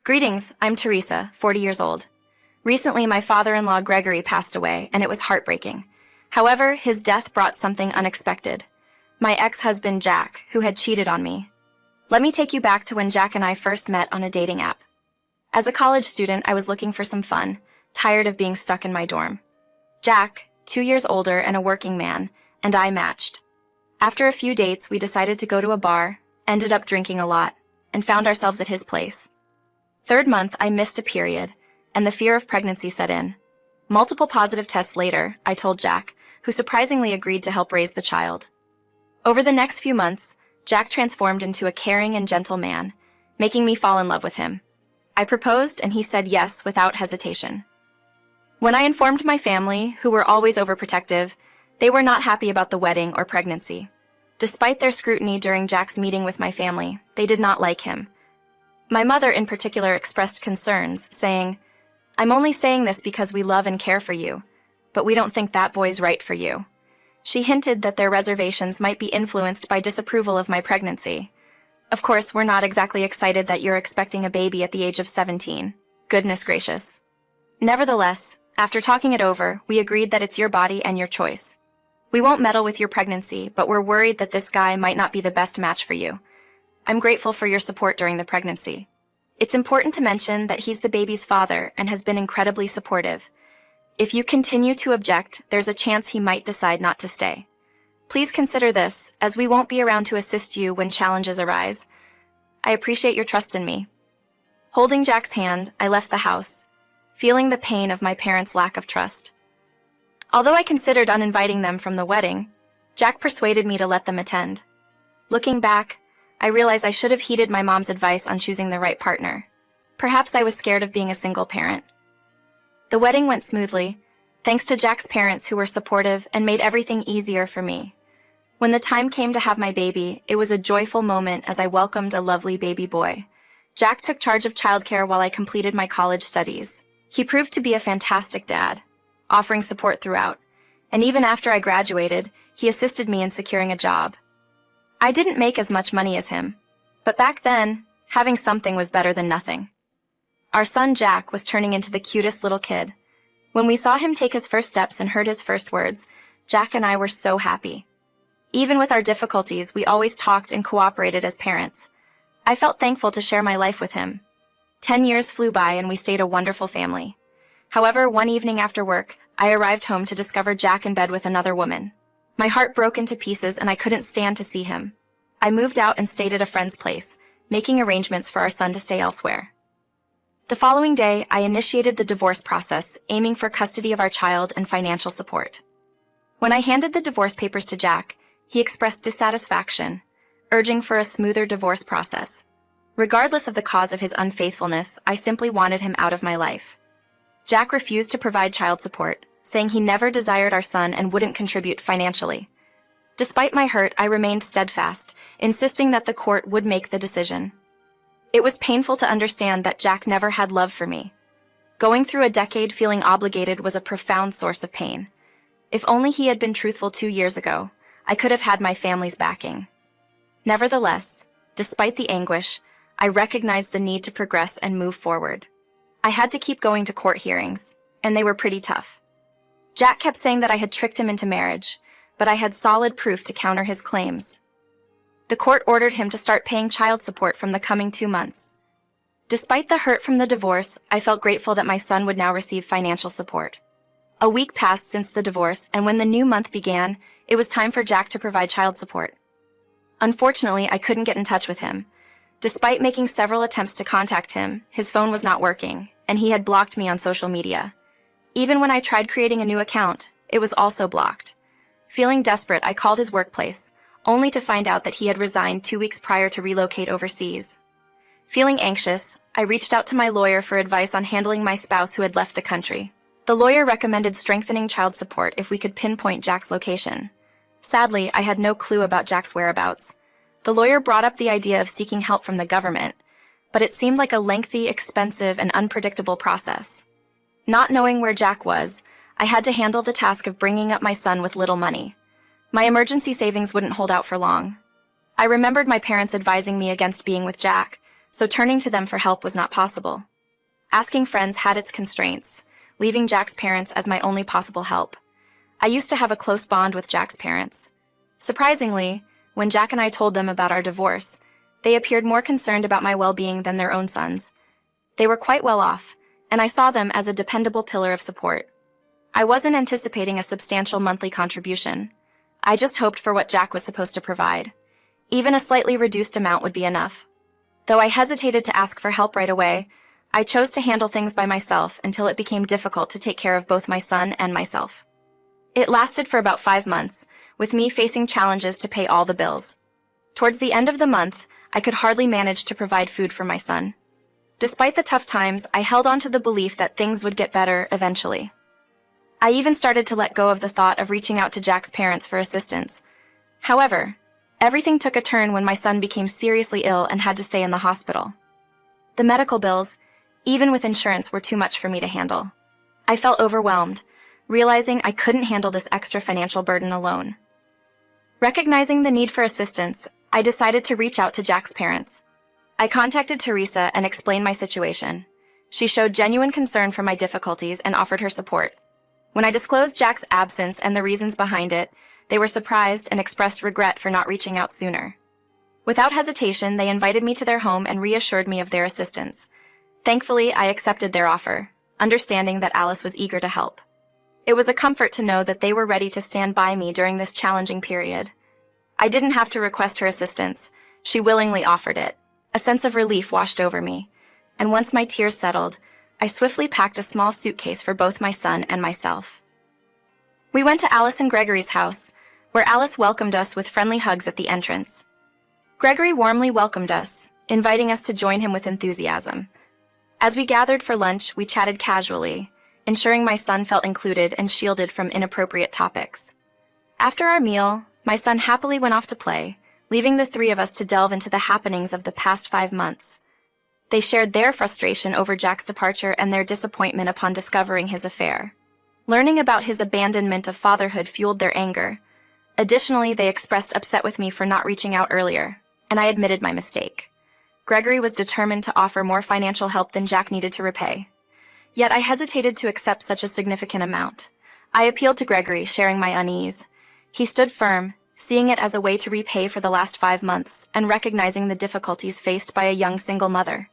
Greetings, I'm Teresa, 40 years old. Recently, my father-in-law Gregory passed away, and it was heartbreaking. However, his death brought something unexpected. My ex-husband Jack, who had cheated on me. Let me take you back to when Jack and I first met on a dating app. As a college student, I was looking for some fun, tired of being stuck in my dorm. Jack, 2 years older and a working man, and I matched. After a few dates, we decided to go to a bar, ended up drinking a lot, and found ourselves at his place. Third month, I missed a period, and the fear of pregnancy set in. Multiple positive tests later, I told Jack, who surprisingly agreed to help raise the child. Over the next few months, Jack transformed into a caring and gentle man, making me fall in love with him. I proposed, and he said yes without hesitation. When I informed my family, who were always overprotective, they were not happy about the wedding or pregnancy. Despite their scrutiny during Jack's meeting with my family, they did not like him. My mother in particular expressed concerns, saying, "I'm only saying this because we love and care for you, but we don't think that boy's right for you." She hinted that their reservations might be influenced by disapproval of my pregnancy. Of course, we're not exactly excited that you're expecting a baby at the age of 17. Goodness gracious. Nevertheless, after talking it over, we agreed that it's your body and your choice. We won't meddle with your pregnancy, but we're worried that this guy might not be the best match for you. I'm grateful for your support during the pregnancy. It's important to mention that he's the baby's father and has been incredibly supportive. If you continue to object, there's a chance he might decide not to stay. Please consider this, as we won't be around to assist you when challenges arise. I appreciate your trust in me. Holding Jack's hand, I left the house, feeling the pain of my parents' lack of trust. Although I considered uninviting them from the wedding, Jack persuaded me to let them attend. Looking back, I realize I should have heeded my mom's advice on choosing the right partner. Perhaps I was scared of being a single parent. The wedding went smoothly, thanks to Jack's parents who were supportive and made everything easier for me. When the time came to have my baby, it was a joyful moment as I welcomed a lovely baby boy. Jack took charge of childcare while I completed my college studies. He proved to be a fantastic dad, offering support throughout, and even after I graduated, he assisted me in securing a job. I didn't make as much money as him, but back then, having something was better than nothing. Our son Jack was turning into the cutest little kid. When we saw him take his first steps and heard his first words, Jack and I were so happy. Even with our difficulties, we always talked and cooperated as parents. I felt thankful to share my life with him. 10 years flew by and we stayed a wonderful family. However, one evening after work, I arrived home to discover Jack in bed with another woman. My heart broke into pieces and I couldn't stand to see him. I moved out and stayed at a friend's place, making arrangements for our son to stay elsewhere. The following day, I initiated the divorce process, aiming for custody of our child and financial support. When I handed the divorce papers to Jack, he expressed dissatisfaction, urging for a smoother divorce process. Regardless of the cause of his unfaithfulness, I simply wanted him out of my life. Jack refused to provide child support, saying he never desired our son and wouldn't contribute financially. Despite my hurt, I remained steadfast, insisting that the court would make the decision. It was painful to understand that Jack never had love for me. Going through a decade feeling obligated was a profound source of pain. If only he had been truthful 2 years ago, I could have had my family's backing. Nevertheless, despite the anguish, I recognized the need to progress and move forward. I had to keep going to court hearings, and they were pretty tough. Jack kept saying that I had tricked him into marriage, but I had solid proof to counter his claims. The court ordered him to start paying child support from the coming 2 months. Despite the hurt from the divorce, I felt grateful that my son would now receive financial support. A week passed since the divorce, and when the new month began, it was time for Jack to provide child support. Unfortunately, I couldn't get in touch with him. Despite making several attempts to contact him, his phone was not working, and he had blocked me on social media. Even when I tried creating a new account, it was also blocked. Feeling desperate, I called his workplace, only to find out that he had resigned 2 weeks prior to relocate overseas. Feeling anxious, I reached out to my lawyer for advice on handling my spouse who had left the country. The lawyer recommended strengthening child support if we could pinpoint Jack's location. Sadly, I had no clue about Jack's whereabouts. The lawyer brought up the idea of seeking help from the government, but it seemed like a lengthy, expensive, and unpredictable process. Not knowing where Jack was, I had to handle the task of bringing up my son with little money. My emergency savings wouldn't hold out for long. I remembered my parents advising me against being with Jack, so turning to them for help was not possible. Asking friends had its constraints, leaving Jack's parents as my only possible help. I used to have a close bond with Jack's parents. Surprisingly, when Jack and I told them about our divorce, they appeared more concerned about my well-being than their own sons. They were quite well off, and I saw them as a dependable pillar of support. I wasn't anticipating a substantial monthly contribution. I just hoped for what Jack was supposed to provide. Even a slightly reduced amount would be enough. Though I hesitated to ask for help right away, I chose to handle things by myself until it became difficult to take care of both my son and myself. It lasted for about 5 months, with me facing challenges to pay all the bills. Towards the end of the month, I could hardly manage to provide food for my son. Despite the tough times, I held on to the belief that things would get better eventually. I even started to let go of the thought of reaching out to Jack's parents for assistance. However, everything took a turn when my son became seriously ill and had to stay in the hospital. The medical bills, even with insurance, were too much for me to handle. I felt overwhelmed, realizing I couldn't handle this extra financial burden alone. Recognizing the need for assistance, I decided to reach out to Jack's parents. I contacted Teresa and explained my situation. She showed genuine concern for my difficulties and offered her support. When I disclosed Jack's absence and the reasons behind it, they were surprised and expressed regret for not reaching out sooner. Without hesitation, they invited me to their home and reassured me of their assistance. Thankfully, I accepted their offer, understanding that Alice was eager to help. It was a comfort to know that they were ready to stand by me during this challenging period. I didn't have to request her assistance. She willingly offered it. A sense of relief washed over me, and once my tears settled, I swiftly packed a small suitcase for both my son and myself. We went to Alice and Gregory's house, where Alice welcomed us with friendly hugs at the entrance. Gregory warmly welcomed us, inviting us to join him with enthusiasm. As we gathered for lunch, we chatted casually, ensuring my son felt included and shielded from inappropriate topics. After our meal, my son happily went off to play, leaving the three of us to delve into the happenings of the past 5 months. They shared their frustration over Jack's departure and their disappointment upon discovering his affair. Learning about his abandonment of fatherhood fueled their anger. Additionally, they expressed upset with me for not reaching out earlier, and I admitted my mistake. Gregory was determined to offer more financial help than Jack needed to repay. Yet I hesitated to accept such a significant amount. I appealed to Gregory, sharing my unease. He stood firm, seeing it as a way to repay for the last 5 months and recognizing the difficulties faced by a young single mother.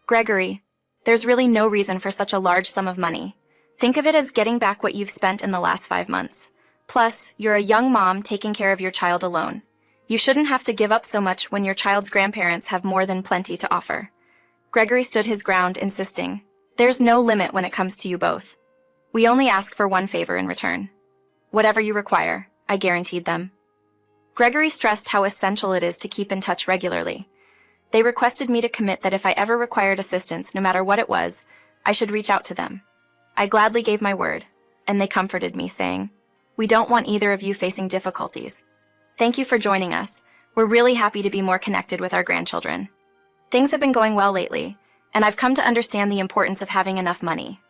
Gregory, there's really no reason for such a large sum of money. Think of it as getting back what you've spent in the last 5 months. Plus, you're a young mom taking care of your child alone. You shouldn't have to give up so much when your child's grandparents have more than plenty to offer. Gregory stood his ground, insisting, "There's no limit when it comes to you both. We only ask for one favor in return. Whatever you require," I guaranteed them. Gregory stressed how essential it is to keep in touch regularly. They requested me to commit that if I ever required assistance, no matter what it was, I should reach out to them. I gladly gave my word, and they comforted me, saying, "We don't want either of you facing difficulties. Thank you for joining us. We're really happy to be more connected with our grandchildren. Things have been going well lately, and I've come to understand the importance of having enough money.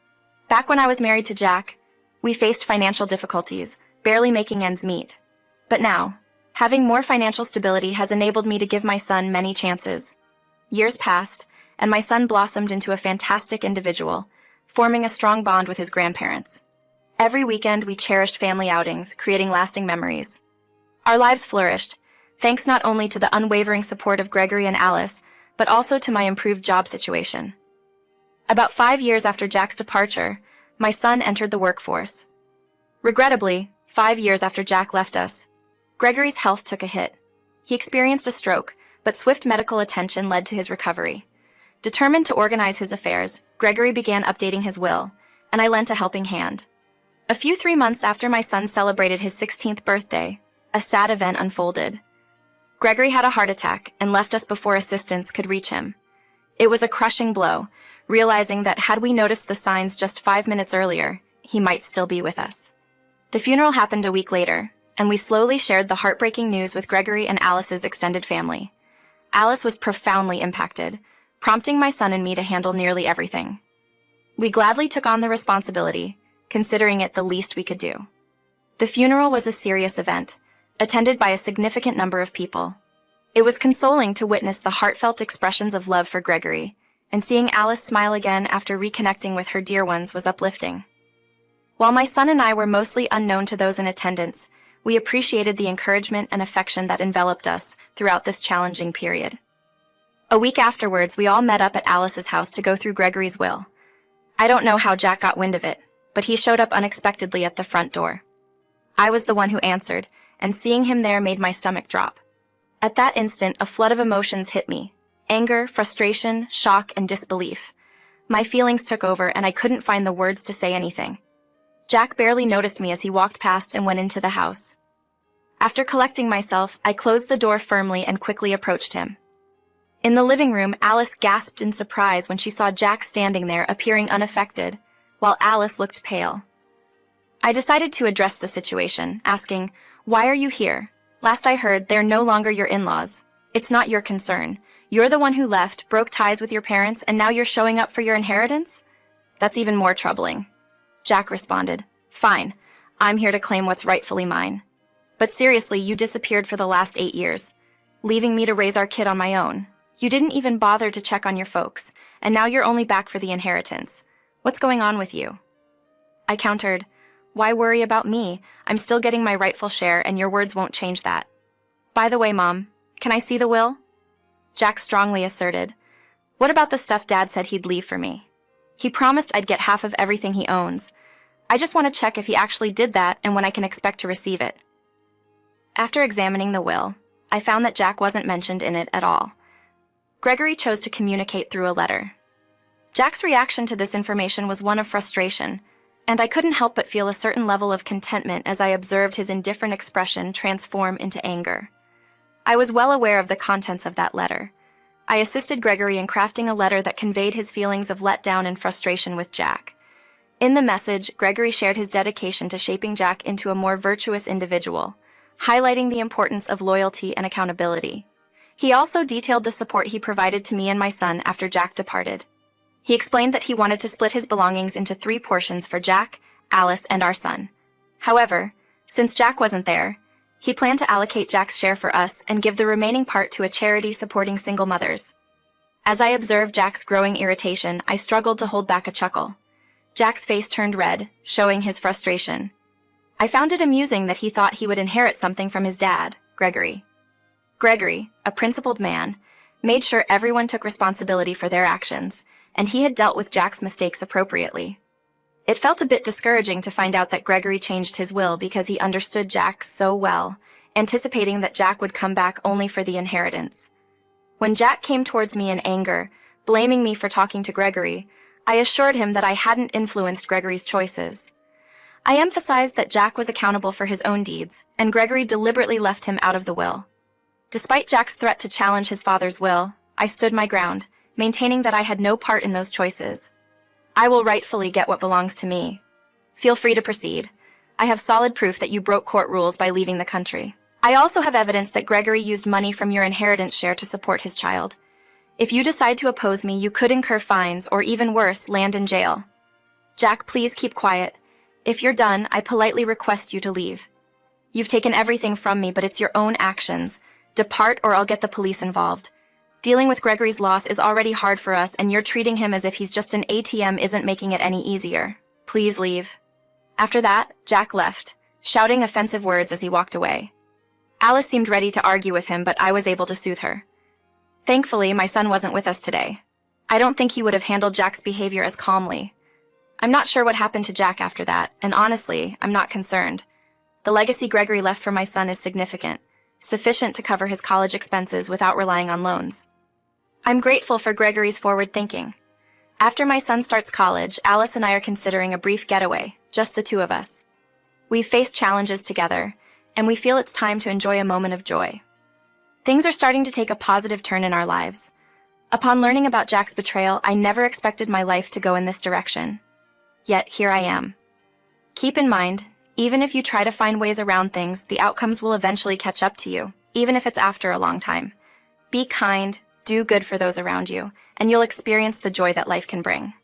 Back when I was married to Jack, we faced financial difficulties, barely making ends meet. But now, having more financial stability has enabled me to give my son many chances. Years passed, and my son blossomed into a fantastic individual, forming a strong bond with his grandparents. Every weekend we cherished family outings, creating lasting memories. Our lives flourished, thanks not only to the unwavering support of Gregory and Alice, but also to my improved job situation. About 5 years after Jack's departure, my son entered the workforce. Regrettably, 5 years after Jack left us, Gregory's health took a hit. He experienced a stroke, but swift medical attention led to his recovery. Determined to organize his affairs, Gregory began updating his will, and I lent a helping hand. A few 3 months after my son celebrated his 16th birthday, a sad event unfolded. Gregory had a heart attack and left us before assistance could reach him. It was a crushing blow, realizing that had we noticed the signs just 5 minutes earlier, he might still be with us. The funeral happened a week later, and we slowly shared the heartbreaking news with Gregory and Alice's extended family. Alice was profoundly impacted, prompting my son and me to handle nearly everything. We gladly took on the responsibility, considering it the least we could do. The funeral was a serious event, attended by a significant number of people. It was consoling to witness the heartfelt expressions of love for Gregory, and seeing Alice smile again after reconnecting with her dear ones was uplifting. While my son and I were mostly unknown to those in attendance, we appreciated the encouragement and affection that enveloped us throughout this challenging period. A week afterwards, we all met up at Alice's house to go through Gregory's will. I don't know how Jack got wind of it, but he showed up unexpectedly at the front door. I was the one who answered, and seeing him there made my stomach drop. At that instant, a flood of emotions hit me: anger, frustration, shock, and disbelief. My feelings took over, and I couldn't find the words to say anything. Jack barely noticed me as he walked past and went into the house. After collecting myself, I closed the door firmly and quickly approached him. In the living room, Alice gasped in surprise when she saw Jack standing there, appearing unaffected, while Alice looked pale. I decided to address the situation, asking, "Why are you here? Last I heard, they're no longer your in-laws. It's not your concern. You're the one who left, broke ties with your parents, and now you're showing up for your inheritance? That's even more troubling." Jack responded, "Fine, I'm here to claim what's rightfully mine. But seriously, you disappeared for the last 8 years, leaving me to raise our kid on my own. You didn't even bother to check on your folks, and now you're only back for the inheritance. What's going on with you?" I countered, "Why worry about me? I'm still getting my rightful share, and your words won't change that. By the way, Mom, can I see the will?" Jack strongly asserted, "What about the stuff Dad said he'd leave for me? He promised I'd get half of everything he owns. I just want to check if he actually did that and when I can expect to receive it." After examining the will, I found that Jack wasn't mentioned in it at all. Gregory chose to communicate through a letter. Jack's reaction to this information was one of frustration, and I couldn't help but feel a certain level of contentment as I observed his indifferent expression transform into anger. I was well aware of the contents of that letter. I assisted Gregory in crafting a letter that conveyed his feelings of letdown and frustration with Jack. In the message, Gregory shared his dedication to shaping Jack into a more virtuous individual, highlighting the importance of loyalty and accountability. He also detailed the support he provided to me and my son after Jack departed. He explained that he wanted to split his belongings into 3 portions for Jack, Alice, and our son. However, since Jack wasn't there, he planned to allocate Jack's share for us and give the remaining part to a charity supporting single mothers. As I observed Jack's growing irritation, I struggled to hold back a chuckle. Jack's face turned red, showing his frustration. I found it amusing that he thought he would inherit something from his dad, Gregory. Gregory, a principled man, made sure everyone took responsibility for their actions, and he had dealt with Jack's mistakes appropriately. It felt a bit discouraging to find out that Gregory changed his will because he understood Jack so well, anticipating that Jack would come back only for the inheritance. When Jack came towards me in anger, blaming me for talking to Gregory, I assured him that I hadn't influenced Gregory's choices. I emphasized that Jack was accountable for his own deeds, and Gregory deliberately left him out of the will. Despite Jack's threat to challenge his father's will, I stood my ground, maintaining that I had no part in those choices. "I will rightfully get what belongs to me. Feel free to proceed. I have solid proof that you broke court rules by leaving the country. I also have evidence that Gregory used money from your inheritance share to support his child. If you decide to oppose me, you could incur fines or, even worse, land in jail. Jack, please keep quiet. If you're done, I politely request you to leave. You've taken everything from me, but it's your own actions. Depart or I'll get the police involved. Dealing with Gregory's loss is already hard for us, and you're treating him as if he's just an ATM isn't making it any easier. Please leave." After that, Jack left, shouting offensive words as he walked away. Alice seemed ready to argue with him, but I was able to soothe her. Thankfully, my son wasn't with us today. I don't think he would have handled Jack's behavior as calmly. I'm not sure what happened to Jack after that, and honestly, I'm not concerned. The legacy Gregory left for my son is significant, sufficient to cover his college expenses without relying on loans. I'm grateful for Gregory's forward thinking. After my son starts college, Alice and I are considering a brief getaway, just the 2 of us. We've faced challenges together, and we feel it's time to enjoy a moment of joy. Things are starting to take a positive turn in our lives. Upon learning about Jack's betrayal, I never expected my life to go in this direction. Yet here I am. Keep in mind, even if you try to find ways around things, the outcomes will eventually catch up to you, even if it's after a long time. Be kind, do good for those around you, and you'll experience the joy that life can bring.